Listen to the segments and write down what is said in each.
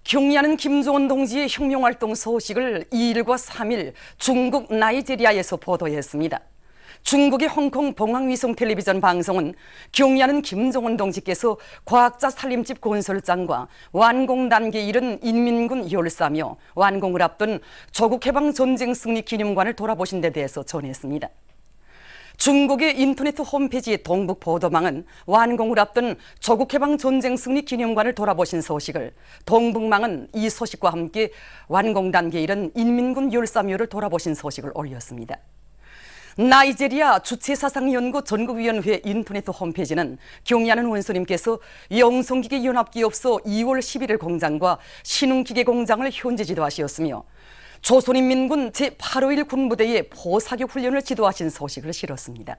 경의하는 김정은 동지의 혁명활동 소식을 2일과 3일 중국 나이지리아에서 보도했습니다. 중국의 홍콩 봉황위성 텔레비전 방송은 경의하는 김정은 동지께서 과학자 살림집 건설장과 완공 단계에 이른 인민군 열사며 완공을 앞둔 조국해방전쟁 승리 기념관을 돌아보신 데 대해서 전했습니다. 중국의 인터넷 홈페이지 동북보도망은 완공을 앞둔 조국해방전쟁 승리 기념관을 돌아보신 소식을, 동북망은 이 소식과 함께 완공 단계에 이른 인민군 열사묘를 돌아보신 소식을 올렸습니다. 나이지리아 주체사상연구 전국위원회 인터넷 홈페이지는 경의하는 원수님께서 영성기계 연합기업소 2월 11일 공장과 신흥기계 공장을 현지 지도하셨으며 조선인민군 제851 군부대의 포사격 훈련을 지도하신 소식을 실었습니다.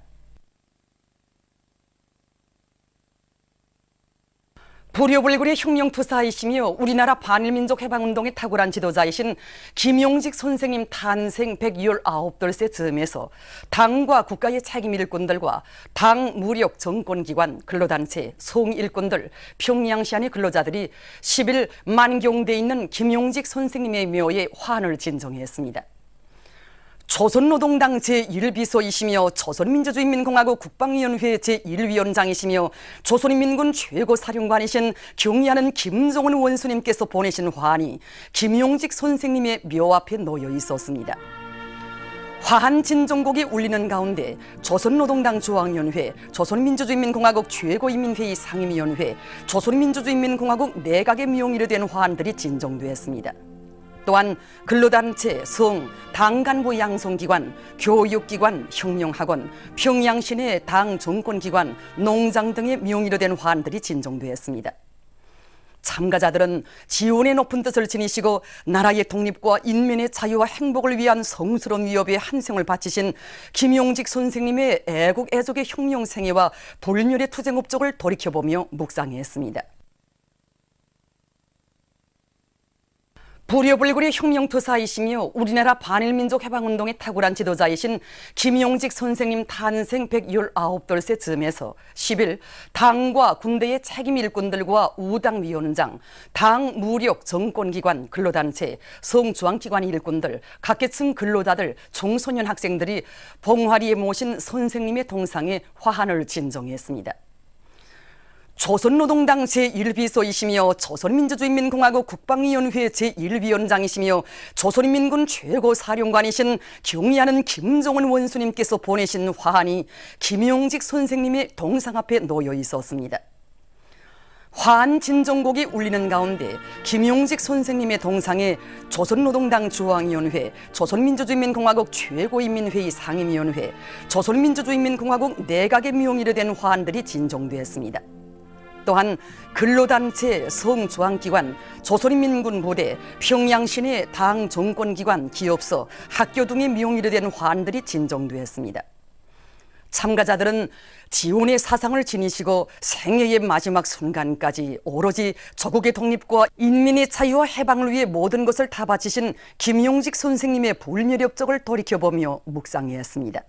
불효불굴의 혁명투사이시며 우리나라 반일민족 해방운동의 탁월한 지도자이신 김용직 선생님 탄생 119돌세 즈음에서 당과 국가의 책임 일꾼들과 당, 무력, 정권기관, 근로단체, 성일꾼들, 평양시 안의 근로자들이 10일 만경대에 있는 김용직 선생님의 묘에 환을 진정했습니다. 조선노동당 제1비서이시며 조선민주주의인민공화국 국방위원회 제1위원장이시며 조선인민군 최고사령관이신 경의하는 김정은 원수님께서 보내신 환이 김용직 선생님의 묘 앞에 놓여 있었습니다. 화한 진정곡이 울리는 가운데 조선노동당 중앙위원회, 조선민주주의인민공화국 최고인민회의 상임위원회, 조선민주주의인민공화국 내각의 명의로 된 환들이 진정되었습니다. 또한 근로단체, 성, 당간부 양성기관, 교육기관, 혁명학원, 평양시내 당 정권기관, 농장 등의 명의로 된 환들이 진정되었습니다. 참가자들은 지원의 높은 뜻을 지니시고 나라의 독립과 인민의 자유와 행복을 위한 성스러운 위협에 한생을 바치신 김용직 선생님의 애국 애족의 혁명 생애와 불멸의 투쟁 업적을 돌이켜보며 묵상했습니다. 불효불굴의 혁명투사이시며 우리나라 반일민족 해방운동의 탁월한 지도자이신 김용직 선생님 탄생 119돌세 즈음에서 10일 당과 군대의 책임 일꾼들과 우당위원장, 당, 무력, 정권기관, 근로단체, 성중앙기관 일꾼들, 각계층 근로자들, 청소년 학생들이 봉화리에 모신 선생님의 동상에 화환을 진정했습니다. 조선노동당 제1비서이시며 조선민주주의인민공화국 국방위원회 제1위원장이시며 조선인민군 최고사령관이신 경의하는 김정은 원수님께서 보내신 화환이 김용직 선생님의 동상 앞에 놓여 있었습니다. 화한 진정곡이 울리는 가운데 김용직 선생님의 동상에 조선노동당 중앙위원회, 조선민주주의인민공화국 최고인민회의 상임위원회, 조선민주주의인민공화국 내각의 명의로 된 화환들이 진정되었습니다. 또한 근로단체, 성중앙기관, 조선인민군 부대, 평양시내 당 정권기관, 기업소, 학교 등의 명의로 된 환들이 진정되었습니다. 참가자들은 지원의 사상을 지니시고 생애의 마지막 순간까지 오로지 조국의 독립과 인민의 자유와 해방을 위해 모든 것을 다 바치신 김용직 선생님의 불멸의 업적을 돌이켜보며 묵상했습니다.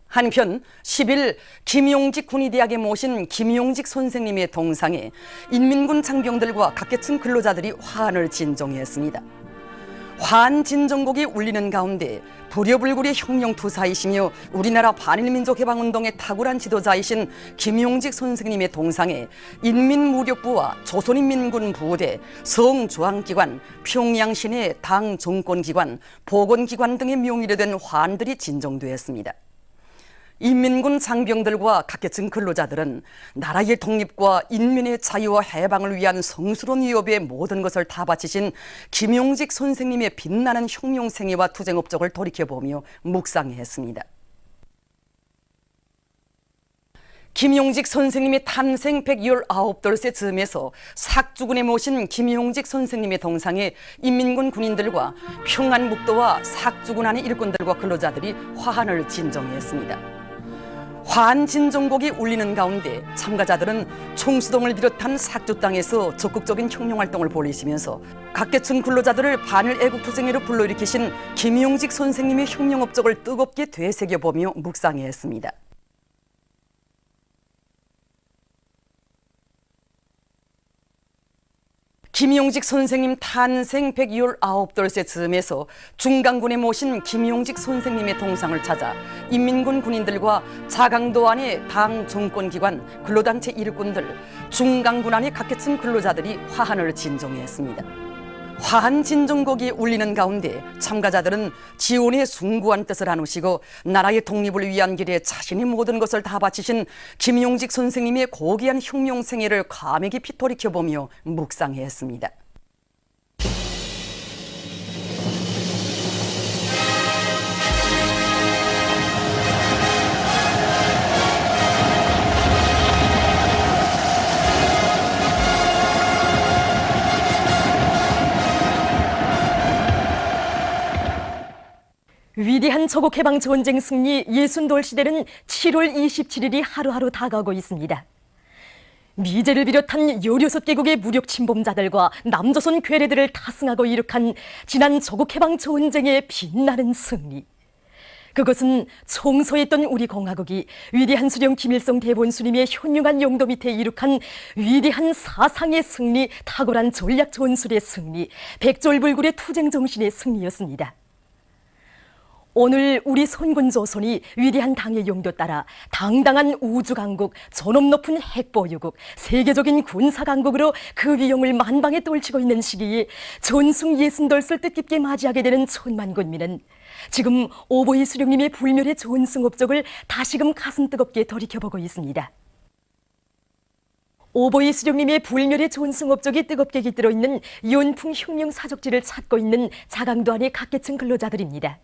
한편 10일 김용직 군의대학에 모신 김용직 선생님의 동상에 인민군 장병들과 각계층 근로자들이 화환을 진정했습니다. 화환 진정곡이 울리는 가운데 불효불굴의 혁명투사이시며 우리나라 반일민족 해방운동의 탁월한 지도자이신 김용직 선생님의 동상에 인민무력부와 조선인민군 부대, 성중앙기관, 평양시내 당 정권기관, 보건기관 등의 명의로 된 화환들이 진정되었습니다. 인민군 장병들과 각계층 근로자들은 나라의 독립과 인민의 자유와 해방을 위한 성스러운 위협에 모든 것을 다 바치신 김용직 선생님의 빛나는 혁명 생애와 투쟁 업적을 돌이켜보며 묵상했습니다. 김용직 선생님의 탄생 119돌세 즈음에서 삭주군에 모신 김용직 선생님의 동상에 인민군 군인들과 평안북도와 삭주군 안의 일꾼들과 근로자들이 화환을 진정했습니다. 화한 진정곡이 울리는 가운데 참가자들은 총수동을 비롯한 삭주 땅에서 적극적인 혁명활동을 벌이시면서 각계층 근로자들을 반일 애국투쟁으로 불러일으키신 김용직 선생님의 혁명 업적을 뜨겁게 되새겨보며 묵상했습니다. 김용직 선생님 탄생 119돌째 즈음에서 중강군에 모신 김용직 선생님의 동상을 찾아 인민군 군인들과 자강도 안의 당 정권기관 근로단체 일꾼들, 중강군 안의 각계층 근로자들이 화환을 진종했습니다. 화한 진종곡이 울리는 가운데 참가자들은 지원의 숭고한 뜻을 나누시고 나라의 독립을 위한 길에 자신의 모든 것을 다 바치신 김용직 선생님의 고귀한 혁명 생애를 감히 깊이 돌이켜보며 묵상했습니다. 위대한 조국해방 전쟁 승리 60돌 시대는 7월 27일이 하루하루 다가오고 있습니다. 미제를 비롯한 16개국의 무력 침범자들과 남조선 괴뢰들을 타승하고 이룩한 지난 조국해방 전쟁의 빛나는 승리. 그것은 총서했던 우리 공화국이 위대한 수령 김일성 대본수님의 현명한 용도 밑에 이룩한 위대한 사상의 승리, 탁월한 전략 전술의 승리, 백졸불굴의 투쟁 정신의 승리였습니다. 오늘 우리 선군 조선이 위대한 당의 용도 따라 당당한 우주강국, 존엄 높은 핵보유국, 세계적인 군사강국으로 그 위용을 만방에 떨치고 있는 시기에 전승 60돌을 뜻깊게 맞이하게 되는 천만 군민은 지금 오보이 수령님의 불멸의 전승 업적을 다시금 가슴 뜨겁게 돌이켜보고 있습니다. 오보이 수령님의 불멸의 전승 업적이 뜨겁게 깃들어 있는 연풍 혁명 사적지를 찾고 있는 자강도 안의 각계층 근로자들입니다.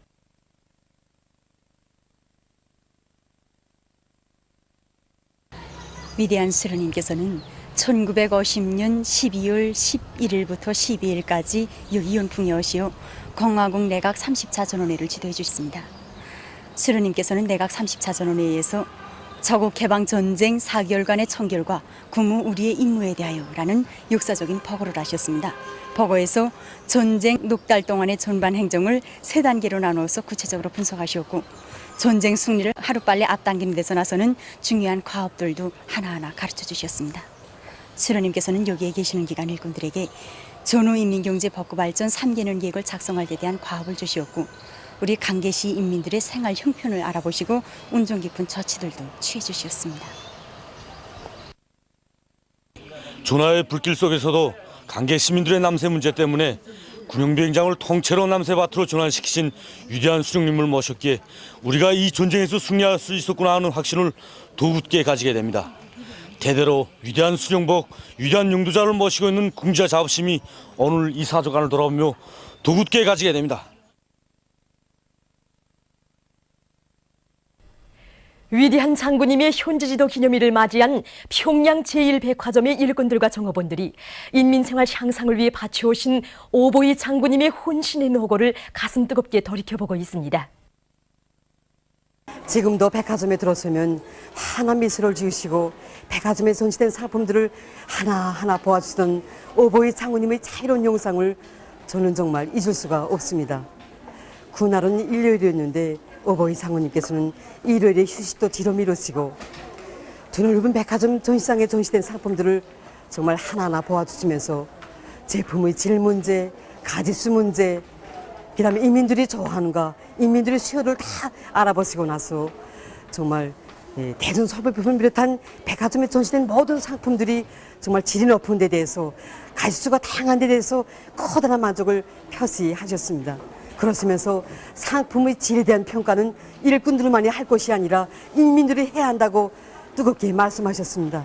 위대한 수령님께서는 1950년 12월 11일부터 12일까지 여기 연풍에 오시어 공화국 내각 34전원회를 지도해 주셨습니다. 수령님께서는 내각 34전원회에서 조국 해방 전쟁 4개월간의 총결과 국무 우리의 임무에 대하여 라는 역사적인 보고를 하셨습니다. 보고에서 전쟁 6달 동안의 전반 행정을 3단계로 나누어서 구체적으로 분석하셨고 전쟁 승리를 하루빨리 앞당기는 데서 나서는 중요한 과업들도 하나하나 가르쳐 주셨습니다. 수령님께서는 여기에 계시는 기간 일꾼들에게 전후 인민경제 복구발전 3개년 계획을 작성할 데 대한 과업을 주시었고 우리 강계시 인민들의 생활 형편을 알아보시고 운종 깊은 조치들도 취해 주셨습니다. 조나의 불길 속에서도 강계 시민들의 남새 문제 때문에 군용비행장을 통째로 남새밭으로 전환시키신 위대한 수령님을 모셨기에 우리가 이 전쟁에서 승리할 수 있었구나 하는 확신을 더 굳게 가지게 됩니다. 대대로 위대한 수령복, 위대한 용도자를 모시고 있는 궁지와 자부심이 오늘 이 사조관을 돌아오며 더 굳게 가지게 됩니다. 위대한 장군님의 현지지도 기념일을 맞이한 평양 제1백화점의 일꾼들과 종업원들이 인민생활 향상을 위해 바쳐오신 오보이 장군님의 혼신의 노고를 가슴 뜨겁게 돌이켜보고 있습니다. 지금도 백화점에 들어서면 환한 미소를 지으시고 백화점에 전시된 상품들을 하나하나 보아주시던 오보이 장군님의 자유로운 영상을 저는 정말 잊을 수가 없습니다. 그날은 일요일이었는데 오보이 장군님께서는 일요일에 휴식도 뒤로 미루시고 드넓은 백화점 전시장에 전시된 상품들을 정말 하나하나 보아주시면서 제품의 질 문제, 가짓수 문제, 그다음에 인민들이 좋아하는가, 인민들의 수요를 다 알아보시고 나서 정말 대중 소비품을 비롯한 백화점에 전시된 모든 상품들이 정말 질이 높은 데 대해서 가짓수가 다양한 데 대해서 커다란 만족을 표시하셨습니다. 그러시면서 상품의 질에 대한 평가는 일꾼들만이 할 것이 아니라 인민들이 해야 한다고 뜨겁게 말씀하셨습니다.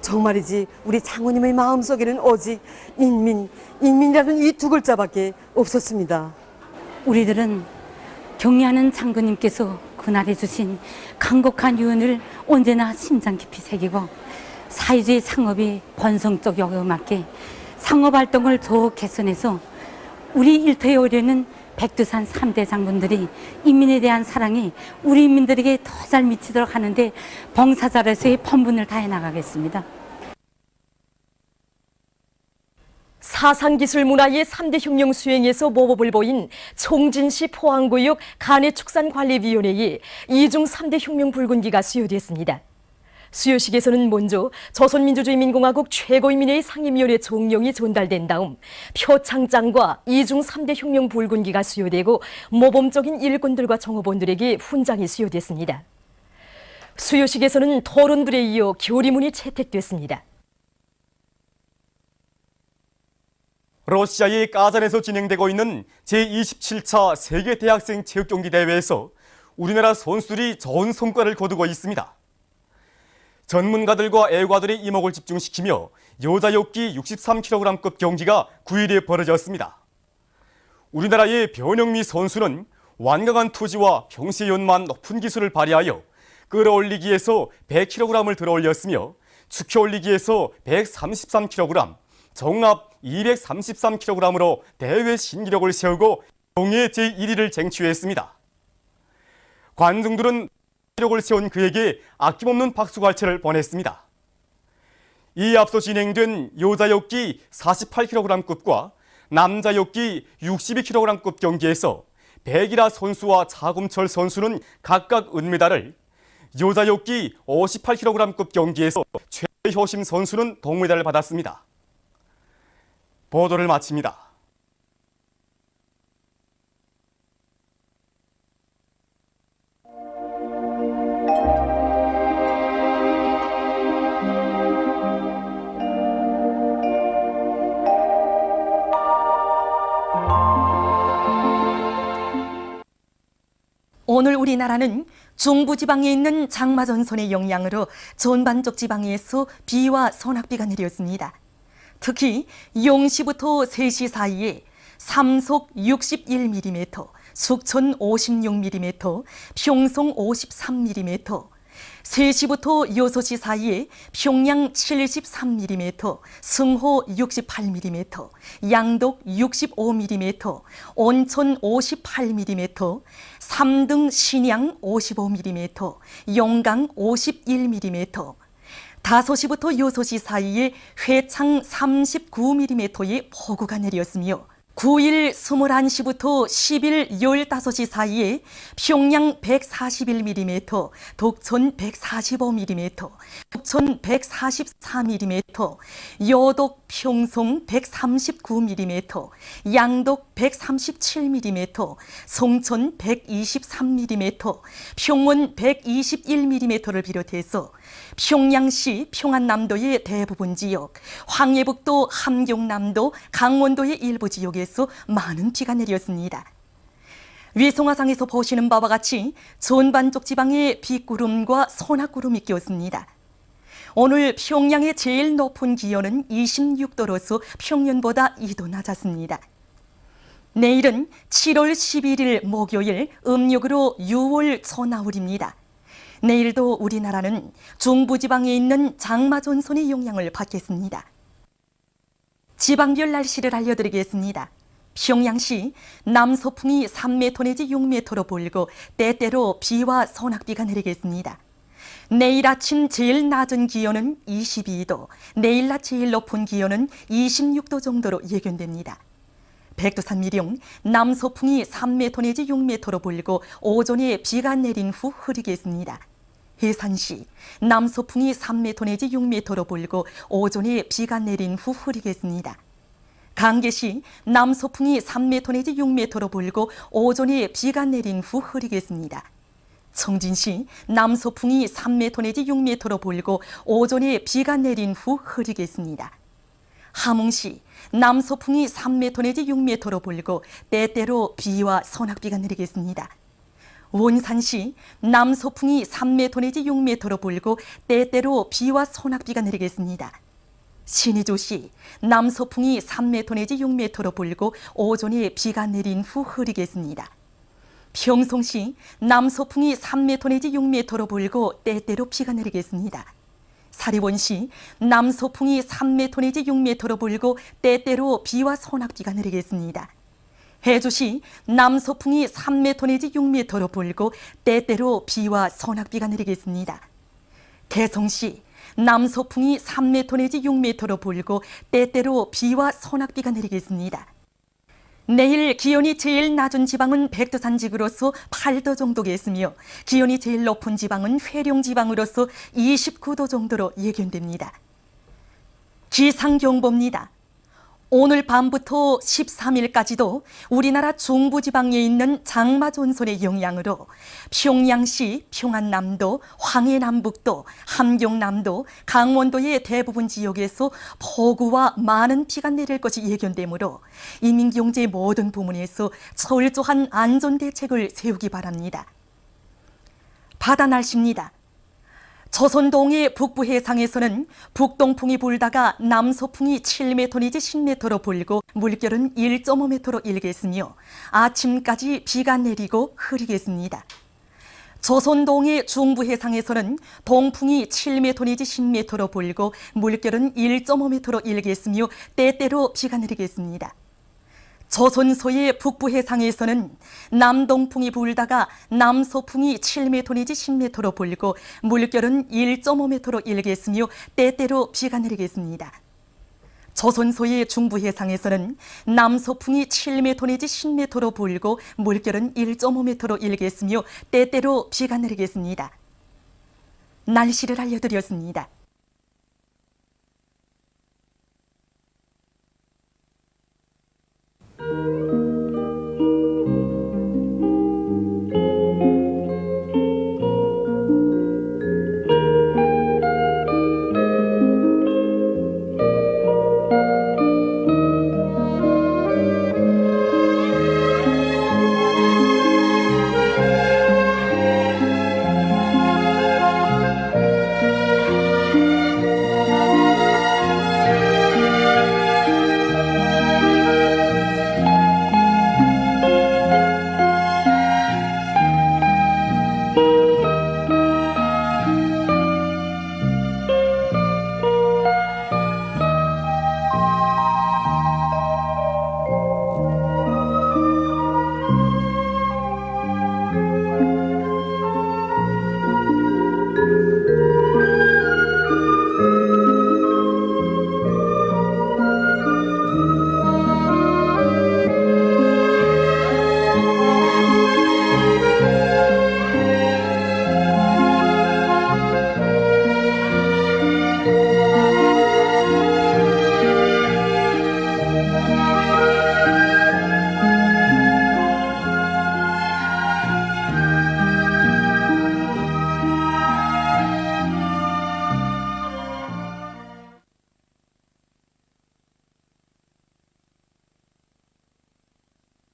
정말이지 우리 장군님의 마음속에는 오직 인민이라는 이 두 글자밖에 없었습니다. 우리들은 경례하는 장군님께서 그날에 주신 강곡한 유언을 언제나 심장 깊이 새기고 사회주의 상업의 번성적 요구에 맞게 상업활동을 더 개선해서 우리 일터에 오려는 백두산 3대 장군들이 인민에 대한 사랑이 우리 인민들에게 더 잘 미치도록 하는데 봉사자로서의 본분을 다해 나가겠습니다. 사상기술문화의 3대 혁명 수행에서 모범을 보인 총진시 포항구역 간해축산관리위원회에 이중 3대 혁명 붉은기가 수여됐습니다. 수요식에서는 먼저 조선민주주의민공화국 최고인민회의 상임위원회 종령이 전달된 다음 표창장과 이중 3대 혁명 붉은기가 수여되고 모범적인 일꾼들과 정호원들에게 훈장이 수여됐습니다. 수요식에서는 토론들에 이어 교리문이 채택됐습니다. 러시아의 까잔에서 진행되고 있는 제27차 세계대학생 체육경기 대회에서 우리나라 선수들이 좋은 성과를 거두고 있습니다. 전문가들과 애과들의 이목을 집중시키며 여자 역기 63kg급 경기가 9일에 벌어졌습니다. 우리나라의 변영미 선수는 완강한 투지와 평시에 연마한 높은 기술을 발휘하여 끌어올리기에서 100kg을 들어올렸으며 축혀올리기에서 133kg, 정합 233kg으로 대회 신기록을 세우고 동해 제1위를 쟁취했습니다. 관중들은 기록을 세운 그에게 아낌없는 박수갈채를 보냈습니다. 이에 앞서 진행된 여자 역기 48kg급과 남자 역기 62kg급 경기에서 백이라 선수와 차금철 선수는 각각 은메달을, 여자 역기 58kg급 경기에서 최효심 선수는 동메달을 받았습니다. 보도를 마칩니다. 오늘 우리나라는 중부지방에 있는 장마전선의 영향으로 전반적 지방에서 비와 소낙비가 내렸습니다. 특히 용시부터 3시 사이에 삼속 61mm, 숙천 56mm, 평송 53mm, 3시부터 6시 사이에 평양 73mm, 승호 68mm, 양독 65mm, 온천 58mm, 3등 신양 55mm, 영강 51mm, 5시부터 6시 사이에 회창 39mm의 폭우가 내렸으며 9일 21시부터 10일 15시 사이에 평양 141mm, 독천 145mm, 북천 144mm, 여독 평송 139mm, 양독 137mm, 송천 123mm, 평원 121mm를 비롯해서 평양시 평안남도의 대부분 지역, 황해북도 함경남도, 강원도의 일부 지역에서 많은 비가 내렸습니다. 위성화상에서 보시는 바와 같이 전반적 지방에 빗구름과 소낙구름이 끼었습니다. 오늘 평양의 제일 높은 기온은 26도로서 평년보다 2도 낮았습니다. 내일은 7월 11일 목요일 음력으로 6월 초나흘입니다. 내일도 우리나라는 중부지방에 있는 장마전선의 영향을 받겠습니다. 지방별 날씨를 알려드리겠습니다. 평양시 남서풍이 3m 내지 6m로 불고 때때로 비와 소낙비가 내리겠습니다. 내일 아침 제일 낮은 기온은 22도, 내일 낮 제일 높은 기온은 26도 정도로 예견됩니다. 백두산 미령 남서풍이 3m 내지 6m로 불고 오전에 비가 내린 후 흐리겠습니다. 해산시 남서풍이 3m 내지 6m로 불고 오전에 비가 내린 후 흐리겠습니다. 강계시 남서풍이 3m 내지 6m로 불고 오전에 비가 내린 후 흐리겠습니다. 청진시 남서풍이 3m 내지 6m로 불고 오전에 비가 내린 후 흐리겠습니다. 함흥시 남서풍이 3m 내지 6m로 불고 때때로 비와 소낙비가 내리겠습니다. 원산시 남서풍이 3m 내지 6m로 불고 때때로 비와 소낙비가 내리겠습니다. 신의조시 남서풍이 3m 내지 6m로 불고 오전에 비가 내린 후 흐리겠습니다. 평송시 남서풍이 3m 내지 6m로 불고 때때로 비가 내리겠습니다. 사리원시 남서풍이 3m 내지 6m로 불고 때때로 비와 소낙비가 내리겠습니다. 해주시 남서풍이 3m 내지 6m로 불고 때때로 비와 소낙비가 내리겠습니다. 개성시 남서풍이 3m 내지 6m로 불고 때때로 비와 소낙비가 내리겠습니다. 내일 기온이 제일 낮은 지방은 백두산 지구로서 8도 정도겠으며 기온이 제일 높은 지방은 회룡 지방으로서 29도 정도로 예견됩니다. 기상경보입니다. 오늘 밤부터 13일까지도 우리나라 중부지방에 있는 장마전선의 영향으로 평양시, 평안남도, 황해남북도, 함경남도, 강원도의 대부분 지역에서 폭우와 많은 비가 내릴 것이 예견되므로 인민경제 모든 부문에서 철저한 안전대책을 세우기 바랍니다. 바다 날씨입니다. 조선동해 북부 해상에서는 북동풍이 불다가 남서풍이 7m 내지 10m로 불고 물결은 1.5m로 일겠으며 아침까지 비가 내리고 흐리겠습니다. 조선동해 중부 해상에서는 동풍이 7m 내지 10m로 불고 물결은 1.5m로 일겠으며 때때로 비가 내리겠습니다. 조선소의 북부 해상에서는 남동풍이 불다가 남서풍이 7m 내지 10m로 불고 물결은 1.5m로 일겠으며 때때로 비가 내리겠습니다. 조선소의 중부 해상에서는 남서풍이 7m 내지 10m로 불고 물결은 1.5m로 일겠으며 때때로 비가 내리겠습니다. 날씨를 알려드렸습니다.